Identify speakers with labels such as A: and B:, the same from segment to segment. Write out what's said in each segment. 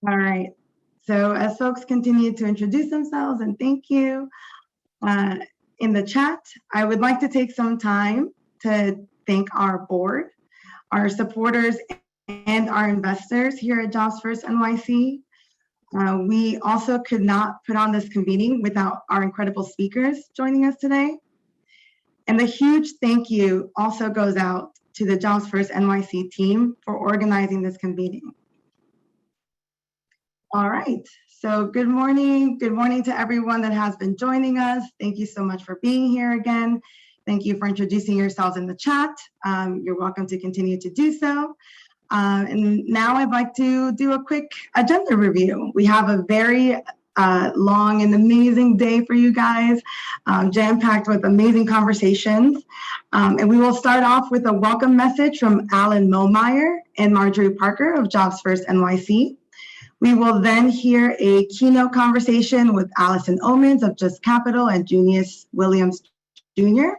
A: All right. So as folks continue to introduce themselves and thank you in the chat, I would like to take some time to thank our board, our supporters, and our investors here at Jobs First NYC. We also could not put on this convening without our incredible speakers joining us today. And a huge thank you also goes out to the Jobs First NYC team for organizing this convening. All right, so good morning. Good morning to everyone that has been joining us. Thank you so much for being here again. Thank you for introducing yourselves in the chat. You're welcome to continue to do so. And now I'd like to do a quick agenda review. We have a very long and amazing day for you guys, jam-packed with amazing conversations. And we will start off with a welcome message from Momeyer and Marjorie Parker of Jobs First NYC. We will then hear a keynote conversation with Alison Omens of Just Capital and Junious Williams Jr.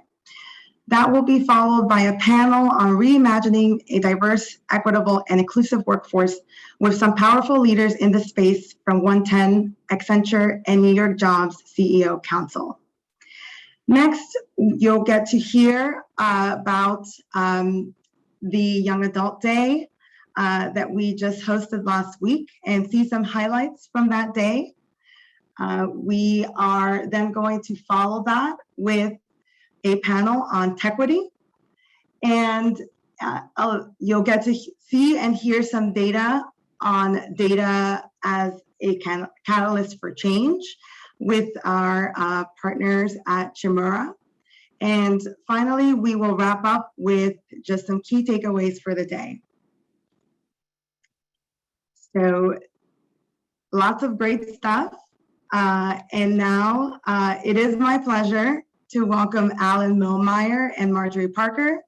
A: That will be followed by a panel on reimagining a diverse, equitable, and inclusive workforce with some powerful leaders in the space from 110, Accenture, and New York Jobs CEO Council. Next, you'll get to hear about the Young Adult Day that we just hosted last week and see some highlights from that day. We are then going to follow that with a panel on Tequity, and you'll get to see and hear some data on data as a catalyst for change with our partners at Chimera. And finally, we will wrap up with just some key takeaways for the day. So lots of great stuff. And now it is my pleasure to welcome Momeyer and Marjorie Parker.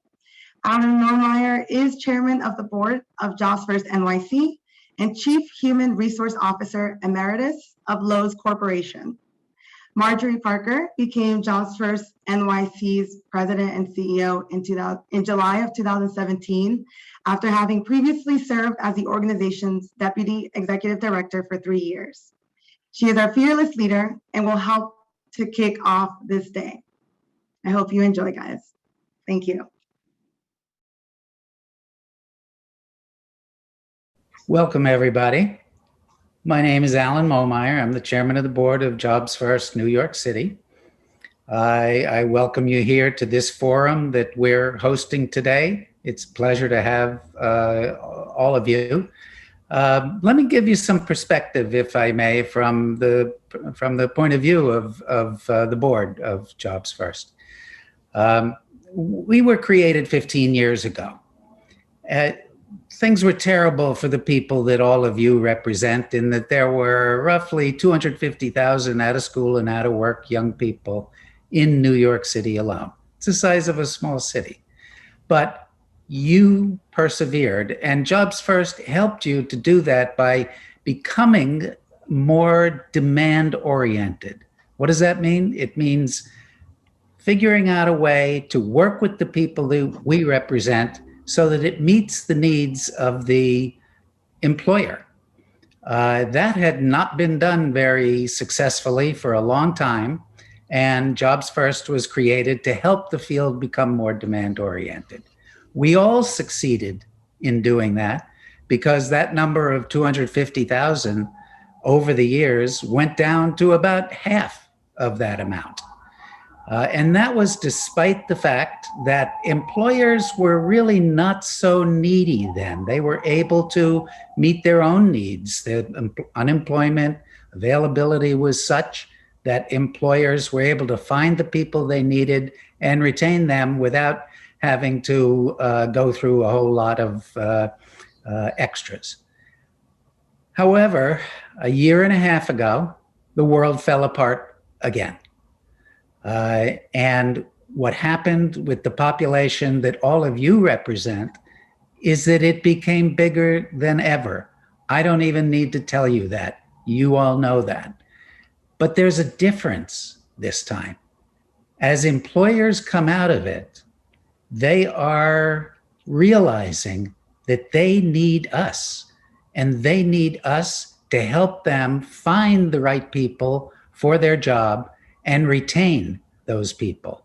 A: Momeyer is chairman of the board of Jobs First NYC and Chief Human Resource Officer Emeritus of Lowe's Corporation. Marjorie Parker became Jobs First NYC's president and CEO in July of 2017, after having previously served as the organization's deputy executive director for 3 years. She is our fearless leader and will help to kick off this day. I hope you enjoy, guys. Thank you.
B: Welcome, everybody. My name is Momeyer. I'm the chairman of the board of Jobs First New York City. I welcome you here to this forum that we're hosting today. It's a pleasure to have all of you. Let me give you some perspective, if I may, from the point of view of the board of Jobs First. We were created 15 years ago. Things were terrible for the people that all of you represent, in that there were roughly 250,000 out of school and out of work young people in New York City alone. It's the size of a small city. But you persevered, and Jobs First helped you to do that by becoming more demand-oriented. What does that mean? It means figuring out a way to work with the people that we represent so that it meets the needs of the employer. That had not been done very successfully for a long time, and Jobs First was created to help the field become more demand-oriented. We all succeeded in doing that because that number of 250,000 over the years went down to about half of that amount. And that was despite the fact that employers were really not so needy then. They were able to meet their own needs. The unemployment availability was such that employers were able to find the people they needed and retain them without having to go through a whole lot of extras. However, a year and a half ago, the world fell apart again. And what happened with the population that all of you represent is that it became bigger than ever. I don't even need to tell you that. You all know that. But there's a difference this time. As employers come out of it, they are realizing that they need us, and they need us to help them find the right people for their job and retain those people.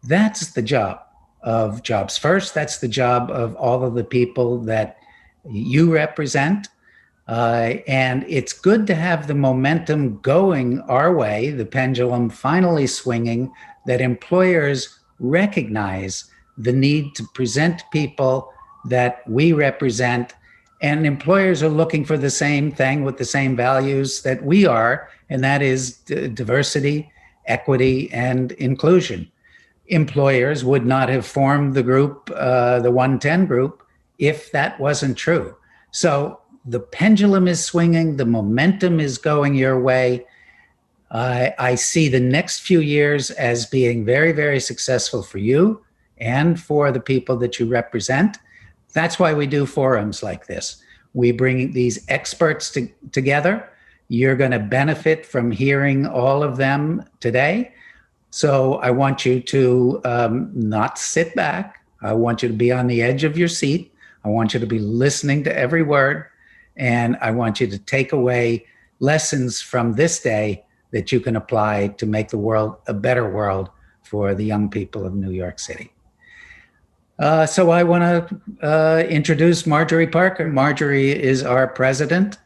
B: That's the job of Jobs First. That's the job of all of the people that you represent. And it's good to have the momentum going our way, the pendulum finally swinging, that employers recognize the need to present people that we represent. And employers are looking for the same thing with the same values that we are, and that is diversity, equity, and inclusion. Employers would not have formed the group, the 110 group, if that wasn't true. So the pendulum is swinging, the momentum is going your way. I see the next few years as being very, very successful for you and for the people that you represent. That's why we do forums like this. We bring these experts together. You're going to benefit from hearing all of them today. So I want you to not sit back. I want you to be on the edge of your seat. I want you to be listening to every word. And I want you to take away lessons from this day that you can apply to make the world a better world for the young people of New York City. So I want to introduce Marjorie Parker. Marjorie is our president.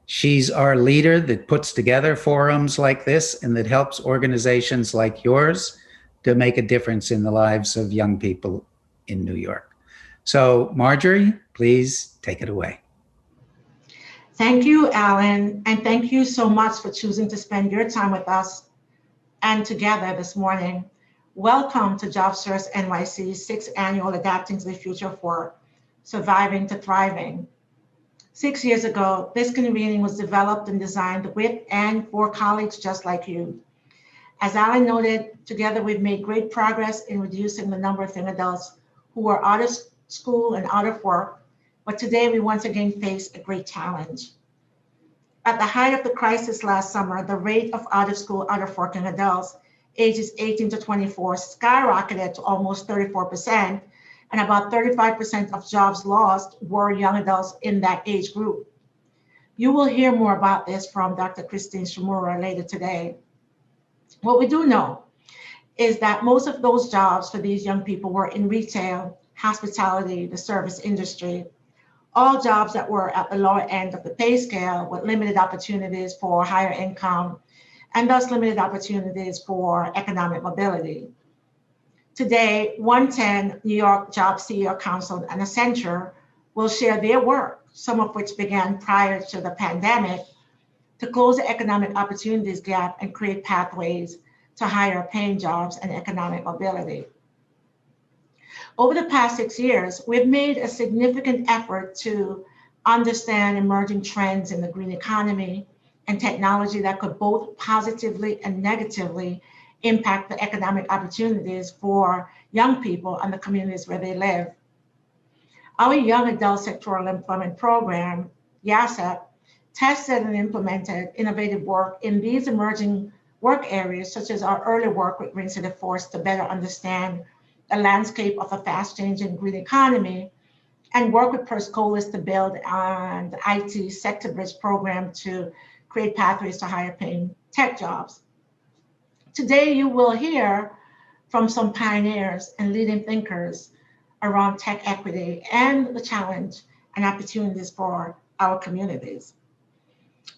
B: She's our leader that puts together forums like this and that helps organizations like yours to make a difference in the lives of young people in New York. So Marjorie, please take it away.
C: Thank you, Alan, and thank you so much for choosing to spend your time with us and together this morning. Welcome to JobSearch NYC's 6th annual Adapting to the Future of Work, Surviving to Thriving. 6 years ago, this convening was developed and designed with and for colleagues just like you. As Alan noted, together we've made great progress in reducing the number of young adults who are out of school and out of work, but today we once again face a great challenge. At the height of the crisis last summer, the rate of out of school, out of working adults ages 18 to 24 skyrocketed to almost 34%, and about 35% of jobs lost were young adults in that age group. You will hear more about this from Dr. Christine Shimura later today. What we do know is that most of those jobs for these young people were in retail, hospitality, the service industry, all jobs that were at the lower end of the pay scale with limited opportunities for higher income and thus limited opportunities for economic mobility. Today, 110 New York Job CEO Council and Accenture will share their work, some of which began prior to the pandemic, to close the economic opportunities gap and create pathways to higher paying jobs and economic mobility. Over the past 6 years, we've made a significant effort to understand emerging trends in the green economy and technology that could both positively and negatively impact the economic opportunities for young people and the communities where they live. Our Young Adult Sectoral Employment Program, YASEP, tested and implemented innovative work in these emerging work areas, such as our early work with Green City Force to better understand the landscape of a fast-changing green economy, and work with Perscolis to build an IT sector bridge program to create pathways to higher paying tech jobs. Today, you will hear from some pioneers and leading thinkers around tech equity and the challenge and opportunities for our communities.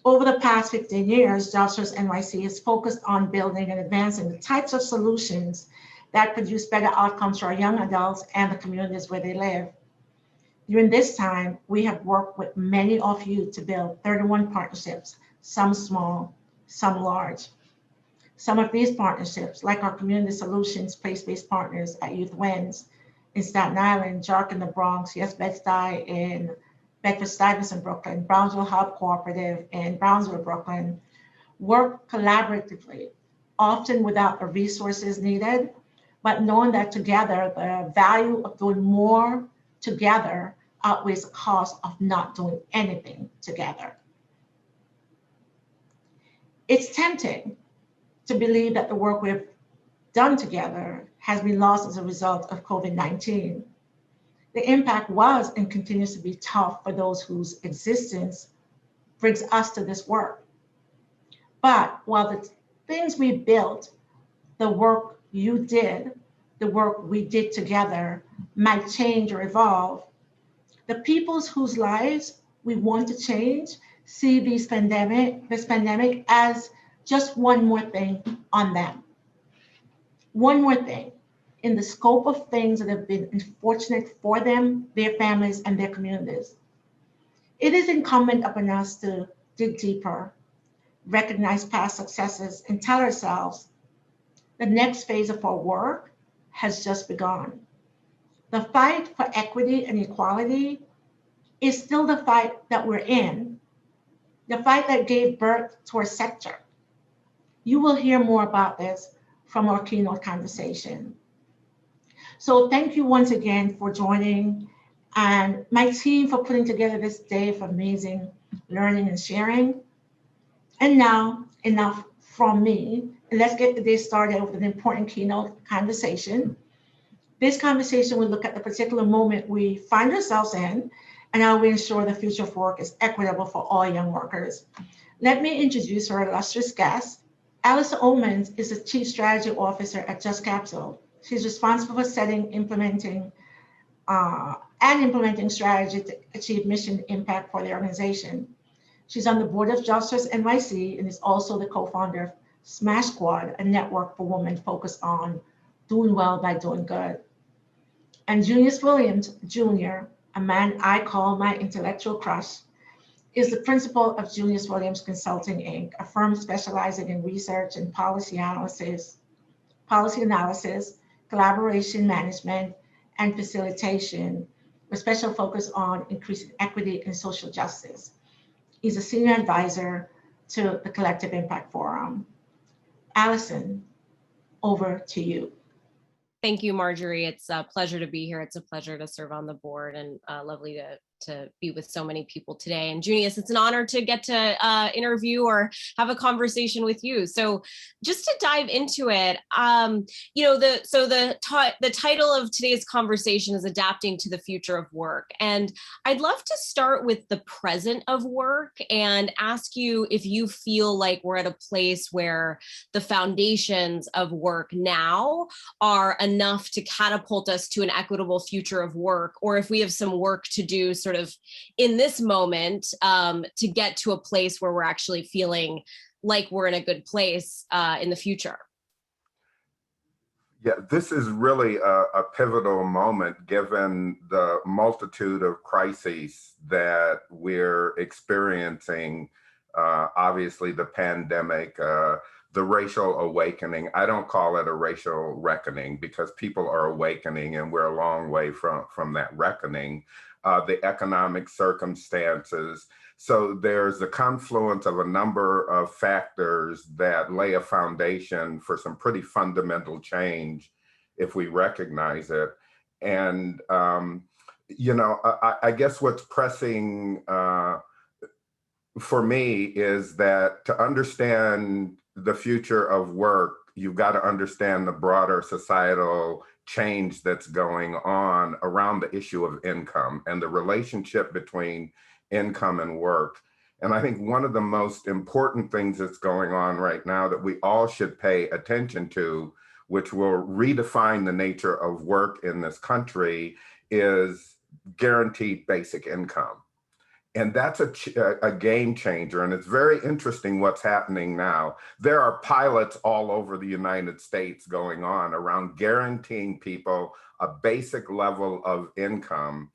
C: Over the past 15 years, JobSearch NYC has focused on building and advancing the types of solutions that produce better outcomes for our young adults and the communities where they live. During this time, we have worked with many of you to build 31 partnerships, some small, some large. Some of these partnerships, like our community solutions place-based partners at Youth Wins in Staten Island, JARC in the Bronx, Yes Bed-Stuy in Bedford-Stuyvesant, Brooklyn, Brownsville Hub Cooperative in Brownsville, Brooklyn, work collaboratively, often without the resources needed, but knowing that together, the value of doing more together outweighs the cost of not doing anything together. It's tempting to believe that the work we've done together has been lost as a result of COVID-19. The impact was and continues to be tough for those whose existence brings us to this work. But while the things we built, the work you did, the work we did together might change or evolve, the peoples whose lives we want to change see this pandemic as just one more thing on them. One more thing in the scope of things that have been unfortunate for them, their families, and their communities. It is incumbent upon us to dig deeper, recognize past successes, and tell ourselves the next phase of our work has just begun. The fight for equity and equality is still the fight that we're in, the fight that gave birth to our sector. You will hear more about this from our keynote conversation. So thank you once again for joining, and my team for putting together this day of amazing learning and sharing. And now, enough from me, and let's get the day started with an important keynote conversation. This conversation will look at the particular moment we find ourselves in and how we ensure the future of work is equitable for all young workers. Let me introduce our illustrious guest. Alison Omens is the Chief Strategy Officer at Just Capital. She's responsible for setting, implementing strategy to achieve mission impact for the organization. She's on the board of JobSource NYC and is also the co-founder of Smash Squad, a network for women focused on doing well by doing good. And Junious Williams Jr., a man I call my intellectual crush, is the principal of Junious Williams Consulting, Inc., a firm specializing in research and policy analysis, collaboration management, and facilitation, with special focus on increasing equity and social justice. He's a senior advisor to the Collective Impact Forum. Alison, over to you.
D: Thank you, Marjorie. It's a pleasure to be here. It's a pleasure to serve on the board, and lovely to be with so many people today. And Junious, it's an honor to get to interview or have a conversation with you. So just to dive into it, the title of today's conversation is Adapting to the Future of Work. And I'd love to start with the present of work and ask you if you feel like we're at a place where the foundations of work now are enough to catapult us to an equitable future of work, or if we have some work to do sort of in this moment to get to a place where we're actually feeling like we're in a good place in the future.
E: Yeah, this is really a pivotal moment given the multitude of crises that we're experiencing. Obviously, the pandemic, the racial awakening. I don't call it a racial reckoning because people are awakening and we're a long way from that reckoning. The economic circumstances. So there's a confluence of a number of factors that lay a foundation for some pretty fundamental change if we recognize it. And, I guess what's pressing for me is that to understand the future of work, you've got to understand the broader societal change that's going on around the issue of income and the relationship between income and work. And I think one of the most important things that's going on right now that we all should pay attention to, which will redefine the nature of work in this country, is guaranteed basic income. And that's a game changer. And it's very interesting what's happening now. There are pilots all over the United States going on around guaranteeing people a basic level of income.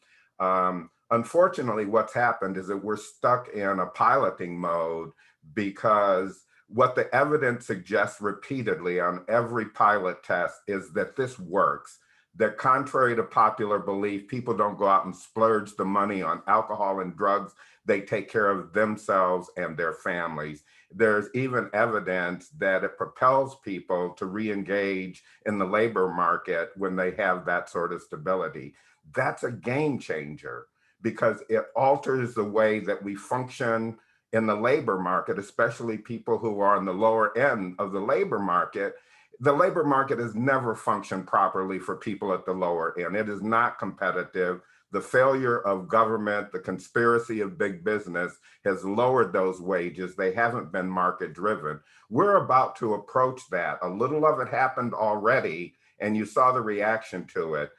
E: Unfortunately, what's happened is that we're stuck in a piloting mode because what the evidence suggests repeatedly on every pilot test is that this works. That contrary to popular belief, people don't go out and splurge the money on alcohol and drugs. They take care of themselves and their families. There's even evidence that it propels people to re-engage in the labor market when they have that sort of stability. That's a game changer because it alters the way that we function in the labor market, especially people who are on the lower end of the labor market. The labor market has never functioned properly for people at the lower end. It is not competitive. the failure of government, the conspiracy of big business has lowered those wages. They haven't been market driven. We're about to approach that. A little of it happened already, and you saw the reaction to it.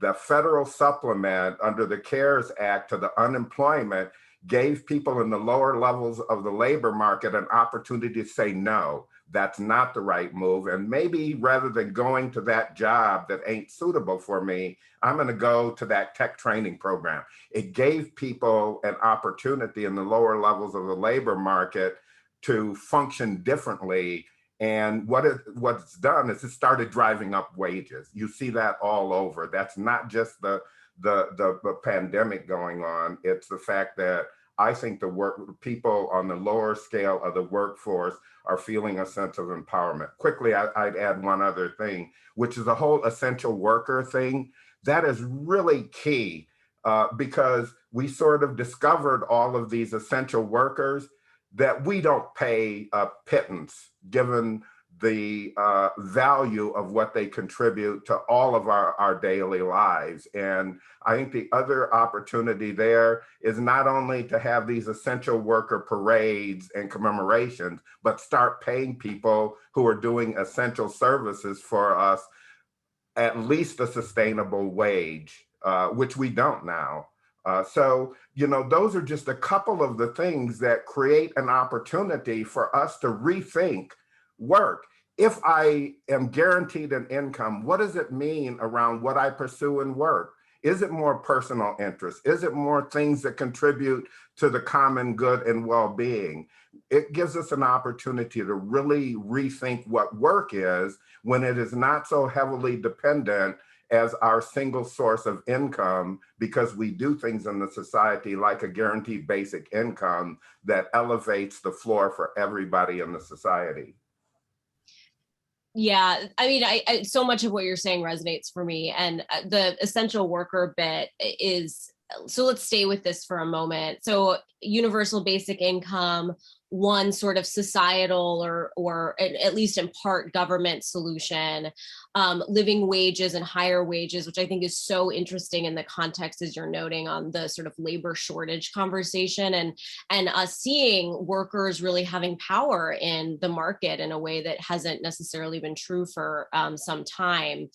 E: The federal supplement under the CARES Act to the unemployment gave people in the lower levels of the labor market an opportunity to say, no, that's not the right move. And maybe rather than going to that job that ain't suitable for me, I'm going to go to that tech training program. It gave people an opportunity in the lower levels of the labor market to function differently. And what it's done is it started driving up wages. You see that all over. That's not just the pandemic going on. It's the fact that I think people on the lower scale of the workforce are feeling a sense of empowerment. Quickly, I'd add one other thing, which is the whole essential worker thing. That is really key because we sort of discovered all of these essential workers that we don't pay a pittance given the value of what they contribute to all of our daily lives. And I think the other opportunity there is not only to have these essential worker parades and commemorations, but start paying people who are doing essential services for us at least a sustainable wage, which we don't now. So, those are just a couple of the things that create an opportunity for us to rethink work. If I am guaranteed an income, what does it mean around what I pursue in work? Is it more personal interest? Is it more things that contribute to the common good and well-being? It gives us an opportunity to really rethink what work is when it is not so heavily dependent as our single source of income, because we do things in the society like a guaranteed basic income that elevates the floor for everybody in the society.
D: Yeah, I mean, I so much of what you're saying resonates for me. And the essential worker bit is, so let's stay with this for a moment. So universal basic income, one sort of societal or at least in part government solution, living wages and higher wages, which I think is so interesting in the context, as you're noting, on the sort of labor shortage conversation, and us seeing workers really having power in the market in a way that hasn't necessarily been true for some time.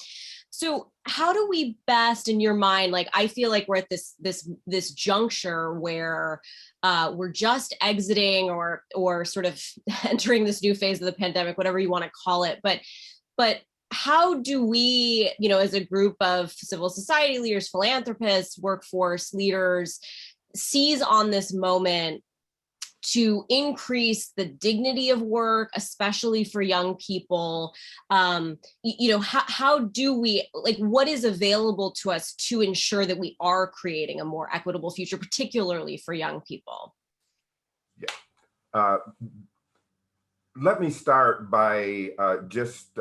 D: So how do we best, in your mind, like, I feel like we're at this juncture where we're just exiting or sort of entering this new phase of the pandemic, whatever you want to call it. But how do we, as a group of civil society leaders, philanthropists, workforce leaders, seize on this moment to increase the dignity of work, especially for young people? How do we, like, what is available to us to ensure that we are creating a more equitable future, particularly for young people?
E: Yeah. Let me start by just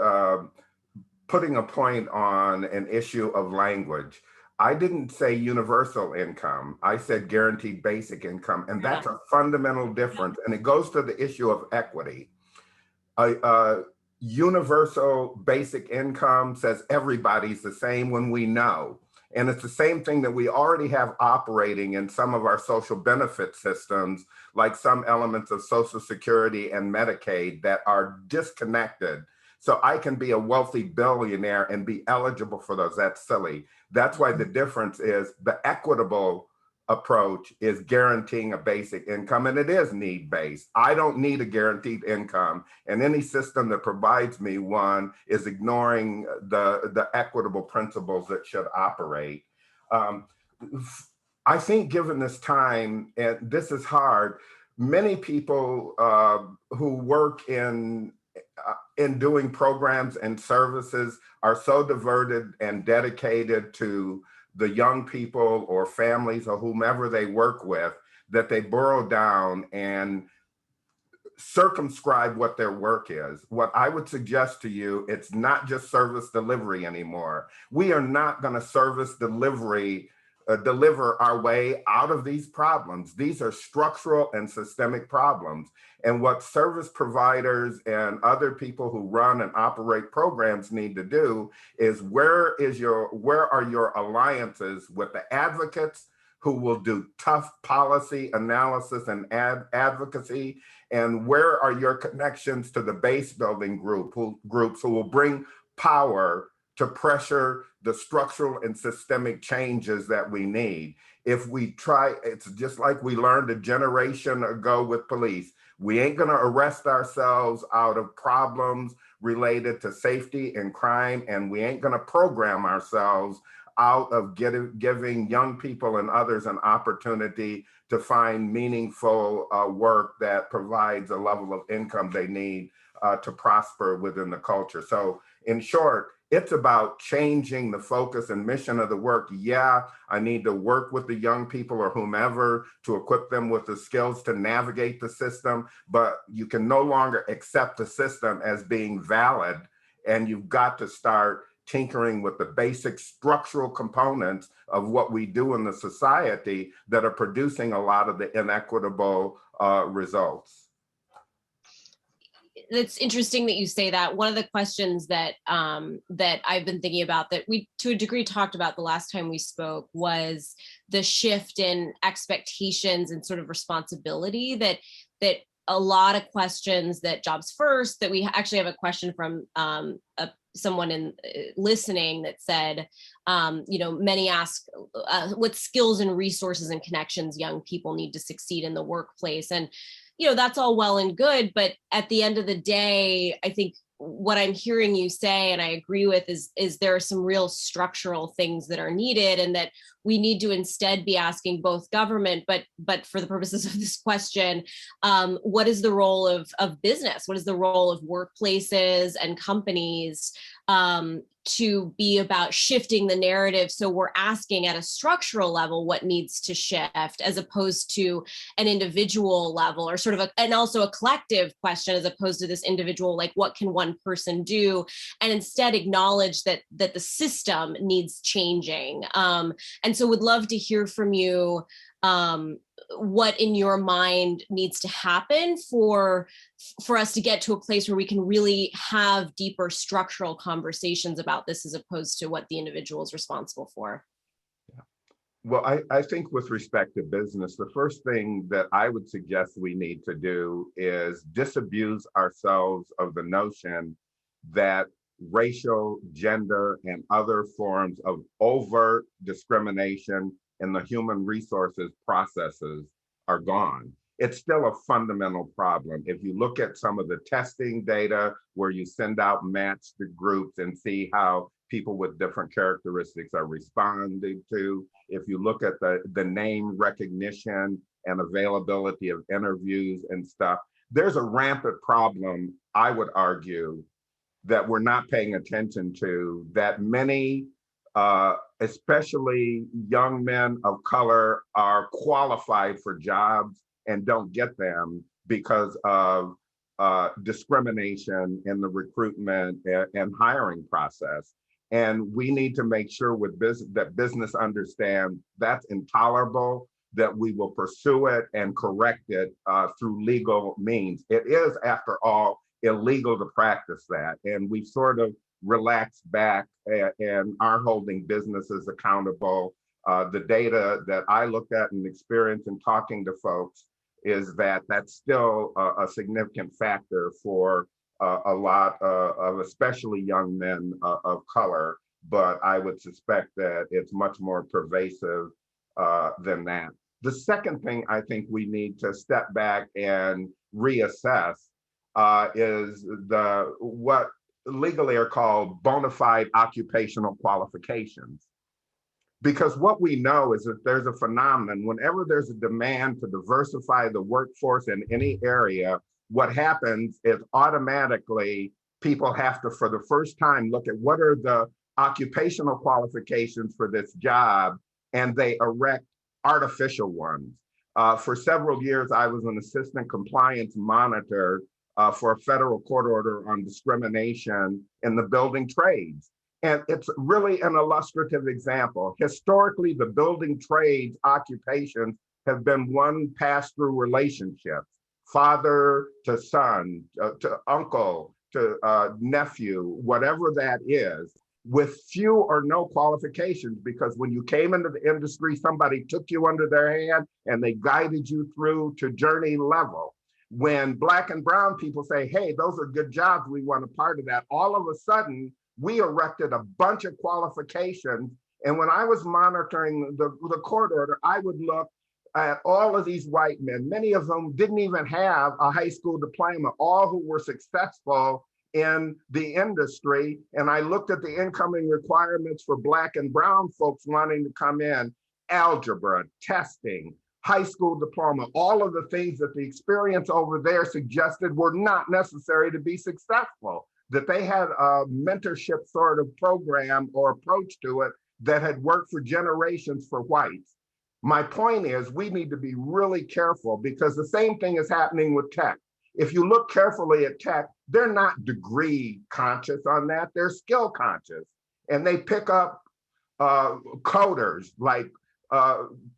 E: putting a point on an issue of language. I didn't say universal income. I said guaranteed basic income. And that's a fundamental difference. And it goes to the issue of equity. Universal basic income says everybody's the same when we know. And it's the same thing that we already have operating in some of our social benefit systems, like some elements of Social Security and Medicaid that are disconnected. So I can be a wealthy billionaire and be eligible for those. That's silly. That's why the difference is the equitable approach is guaranteeing a basic income, and it is need-based. I don't need a guaranteed income, and any system that provides me one is ignoring the equitable principles that should operate. I think given this time, and this is hard, many people who work in doing programs and services are so diverted and dedicated to the young people or families or whomever they work with that they burrow down and circumscribe what their work is. What I would suggest to you, it's not just service delivery anymore. We are not going to service delivery deliver our way out of these problems. These are structural and systemic problems. And what service providers and other people who run and operate programs need to do is where are your alliances with the advocates who will do tough policy analysis and advocacy, and where are your connections to the base building groups who will bring power to pressure the structural and systemic changes that we need. If we try, it's just like we learned a generation ago with police. We ain't gonna arrest ourselves out of problems related to safety and crime, and we ain't gonna program ourselves out of giving young people and others an opportunity to find meaningful work that provides a level of income they need to prosper within the culture. So in short, it's about changing the focus and mission of the work. Yeah, I need to work with the young people or whomever to equip them with the skills to navigate the system, but you can no longer accept the system as being valid, and you've got to start tinkering with the basic structural components of what we do in the society that are producing a lot of the inequitable results.
D: It's interesting that you say that. One of the questions that that I've been thinking about, that we to a degree talked about the last time we spoke, was the shift in expectations and sort of responsibility that a lot of questions that Jobs First, that we actually have a question from someone in listening that said, many ask what skills and resources and connections young people need to succeed in the workplace. And, that's all well and good, but at the end of the day, I think what I'm hearing you say, and I agree with, is there are some real structural things that are needed, and that we need to instead be asking both government, but for the purposes of this question, what is the role of business? What is the role of workplaces and companies to be about shifting the narrative? So we're asking at a structural level what needs to shift, as opposed to an individual level, or sort of and also a collective question, as opposed to this individual, like what can one person do, and instead acknowledge that the system needs changing. And so would love to hear from you what in your mind needs to happen for us to get to a place where we can really have deeper structural conversations about this, as opposed to what the individual is responsible for.
E: Yeah. Well, I think with respect to business, the first thing that I would suggest we need to do is disabuse ourselves of the notion that racial, gender, and other forms of overt discrimination in the human resources processes are gone. It's still a fundamental problem. If you look at some of the testing data where you send out matched groups and see how people with different characteristics are responding to, if you look at the name recognition and availability of interviews and stuff, there's a rampant problem, I would argue, that we're not paying attention to, that many especially young men of color are qualified for jobs and don't get them because of discrimination in the recruitment and hiring process. And we need to make sure that business understand that's intolerable, that we will pursue it and correct it through legal means. It is, after all, illegal to practice that. And we've sort of relaxed back and are holding businesses accountable. The data that I looked at and experienced in talking to folks is that that's still a significant factor for a lot of especially young men of color, but I would suspect that it's much more pervasive than that. The second thing I think we need to step back and reassess is what legally are called bona fide occupational qualifications. Because what we know is that there's a phenomenon, whenever there's a demand to diversify the workforce in any area, what happens is automatically people have to, for the first time, look at what are the occupational qualifications for this job, and they erect artificial ones. For several years, I was an assistant compliance monitor for a federal court order on discrimination in the building trades. And it's really an illustrative example. Historically, the building trades occupations have been one pass-through relationship, father to son, to uncle, to nephew, whatever that is, with few or no qualifications, because when you came into the industry, somebody took you under their hand and they guided you through to journey level. When Black and brown people say, hey, those are good jobs, we want a part of that, all of a sudden, we erected a bunch of qualifications. And when I was monitoring the court order, I would look at all of these white men, many of whom didn't even have a high school diploma, all who were successful in the industry. And I looked at the incoming requirements for Black and brown folks wanting to come in: algebra, testing, high school diploma, all of the things that the experience over there suggested were not necessary to be successful, that they had a mentorship sort of program or approach to it that had worked for generations for whites. My point is, we need to be really careful, because the same thing is happening with tech. If you look carefully at tech, they're not degree conscious on that, they're skill conscious. And they pick up coders, like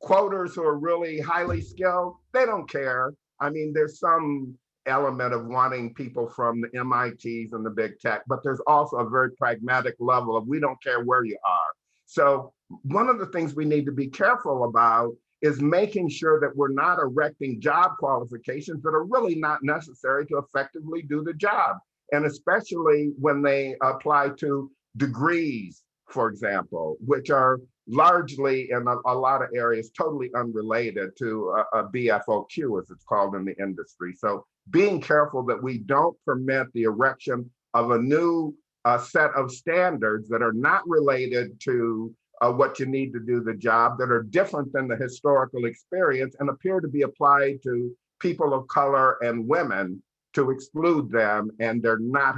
E: quoters who are really highly skilled. They don't care. I mean, there's some element of wanting people from the MITs and the big tech, but there's also a very pragmatic level of we don't care where you are. So one of the things we need to be careful about is making sure that we're not erecting job qualifications that are really not necessary to effectively do the job. And especially when they apply to degrees, for example, which are largely in a lot of areas totally unrelated to a BFOQ, as it's called in the industry. So being careful that we don't permit the erection of a new set of standards that are not related to what you need to do the job, that are different than the historical experience and appear to be applied to people of color and women, to exclude them, and they're not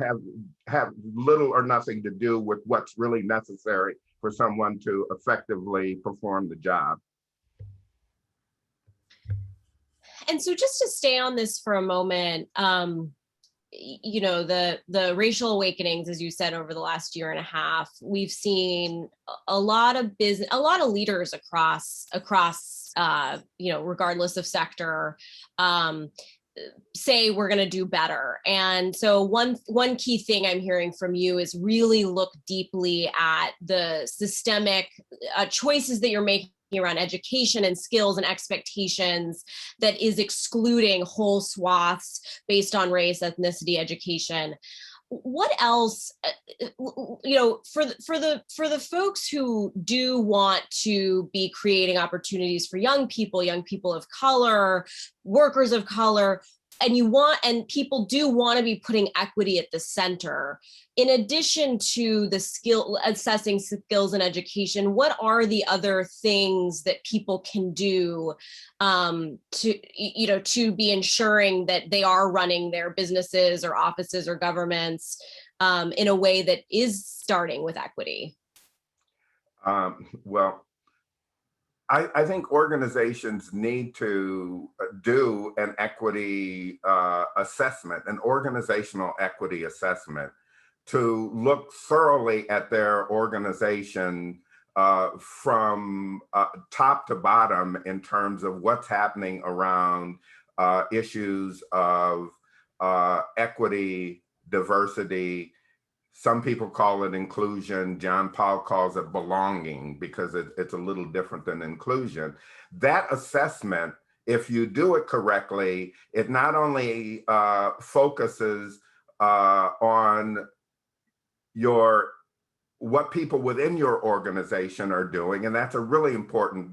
E: have little or nothing to do with what's really necessary for someone to effectively perform the job.
D: And so just to stay on this for a moment, you know, the racial awakenings, as you said, over the last year and a half, we've seen a lot of leaders across, you know, regardless of sector, say we're going to do better. And so one key thing I'm hearing from you is really look deeply at the systemic choices that you're making around education and skills and expectations that is excluding whole swaths based on race, ethnicity, education. What else, you know, for the folks who do want to be creating opportunities for young people of color, workers of color, and people do want to be putting equity at the center, in addition to the assessing skills and education, what are the other things that people can do to be ensuring that they are running their businesses or offices or governments in a way that is starting with equity?
E: Well, I think organizations need to do an equity assessment, an organizational equity assessment, to look thoroughly at their organization from top to bottom in terms of what's happening around issues of equity, diversity. Some people call it inclusion. John Paul calls it belonging, because it's a little different than inclusion. That assessment, if you do it correctly, it not only focuses on what people within your organization are doing, and that's a really important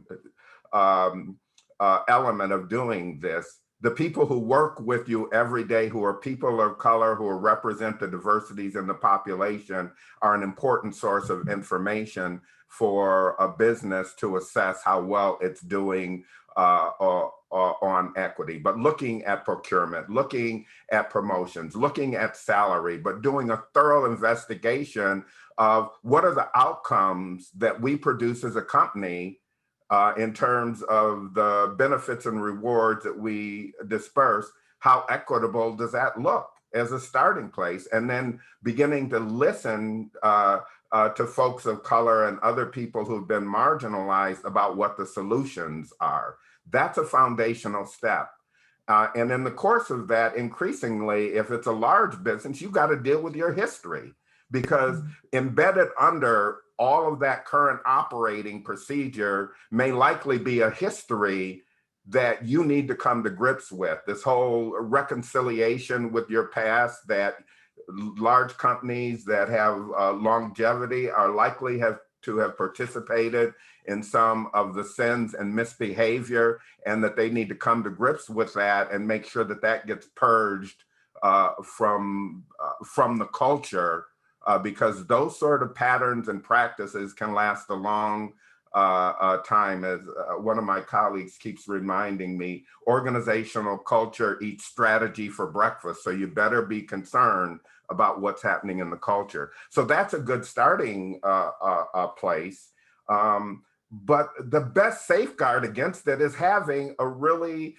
E: element of doing this. The people who work with you every day, who are people of color, who represent the diversities in the population, are an important source of information for a business to assess how well it's doing on equity. But looking at procurement, looking at promotions, looking at salary, but doing a thorough investigation of what are the outcomes that we produce as a company in terms of the benefits and rewards that we disperse. How equitable does that look as a starting place? And then beginning to listen to folks of color and other people who've been marginalized about what the solutions are. That's a foundational step. And in the course of that, increasingly, if it's a large business, you've got to deal with your history, because embedded under all of that current operating procedure may likely be a history that you need to come to grips with. This whole reconciliation with your past, that large companies that have longevity are likely to have participated in some of the sins and misbehavior, and that they need to come to grips with that and make sure that that gets purged from the culture, because those sort of patterns and practices can last a long time. As one of my colleagues keeps reminding me, organizational culture eats strategy for breakfast, so you better be concerned about what's happening in the culture. So that's a good starting place. But the best safeguard against it is having a really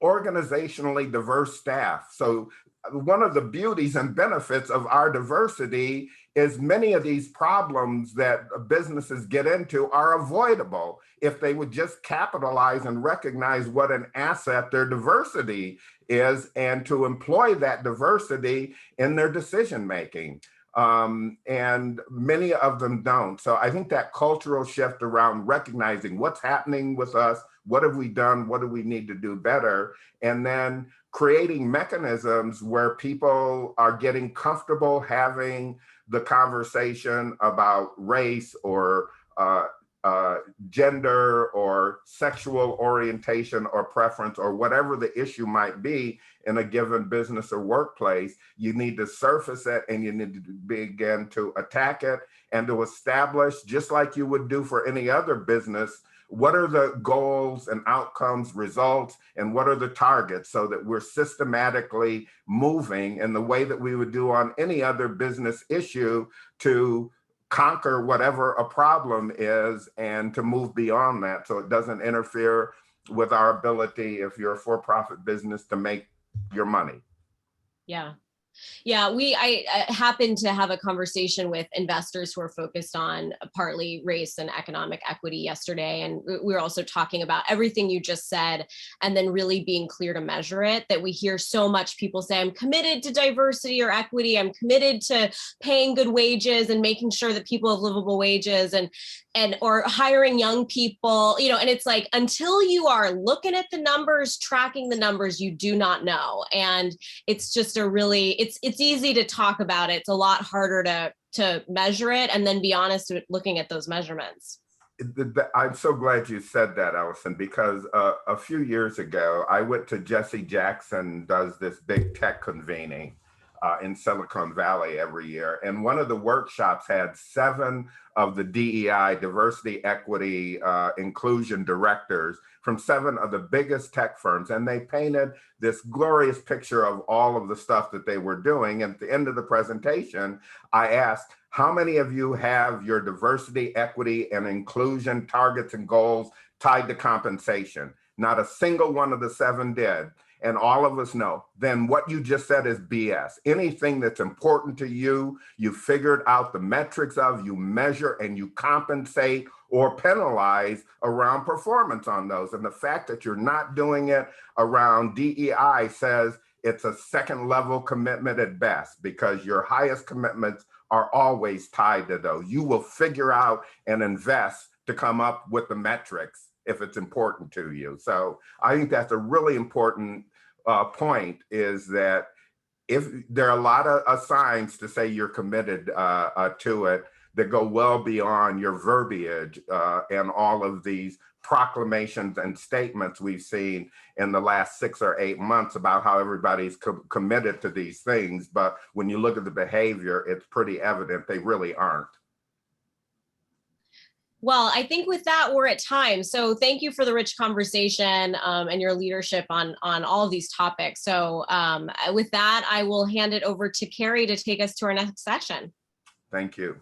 E: organizationally diverse staff. So one of the beauties and benefits of our diversity is many of these problems that businesses get into are avoidable if they would just capitalize and recognize what an asset their diversity is, and to employ that diversity in their decision making. And many of them don't. So I think that cultural shift around recognizing what's happening with us, what have we done, what do we need to do better, and then creating mechanisms where people are getting comfortable having the conversation about race or gender or sexual orientation or preference or whatever the issue might be in a given business or workplace. You need to surface it, and you need to begin to attack it and to establish, just like you would do for any other business, what are the goals and outcomes, results, and what are the targets, so that we're systematically moving in the way that we would do on any other business issue to conquer whatever a problem is and to move beyond that, so it doesn't interfere with our ability, if you're a for-profit business, to make your money.
D: Yeah. Yeah, I happened to have a conversation with investors who are focused on partly race and economic equity yesterday. And we were also talking about everything you just said, and then really being clear to measure it. That we hear so much people say, I'm committed to diversity or equity. I'm committed to paying good wages and making sure that people have livable wages and or hiring young people, and it's like, until you are looking at the numbers, tracking the numbers, you do not know. And it's just it's easy to talk about it. It's a lot harder to measure it and then be honest with looking at those measurements.
E: I'm so glad you said that, Alison, because a few years ago, I went to Jesse Jackson does this big tech convening in Silicon Valley every year. And one of the workshops had 7 of the DEI, diversity, equity, inclusion directors from 7 of the biggest tech firms. And they painted this glorious picture of all of the stuff that they were doing. And at the end of the presentation, I asked, how many of you have your diversity, equity, and inclusion targets and goals tied to compensation? Not a single one of the 7 did. And all of us know, then what you just said is BS. Anything that's important to you, you figured out the metrics of, you measure and you compensate or penalize around performance on those. And the fact that you're not doing it around DEI says it's a second level commitment at best, because your highest commitments are always tied to those. You will figure out and invest to come up with the metrics if it's important to you. So I think that's a really important point, is that if there are a lot of signs to say you're committed to it that go well beyond your verbiage and all of these proclamations and statements we've seen in the last 6 or 8 months about how everybody's committed to these things. But when you look at the behavior, it's pretty evident they really aren't.
D: Well, I think with that, we're at time. So thank you for the rich conversation and your leadership on all of these topics. So with that, I will hand it over to Carrie to take us to our next session.
E: Thank you.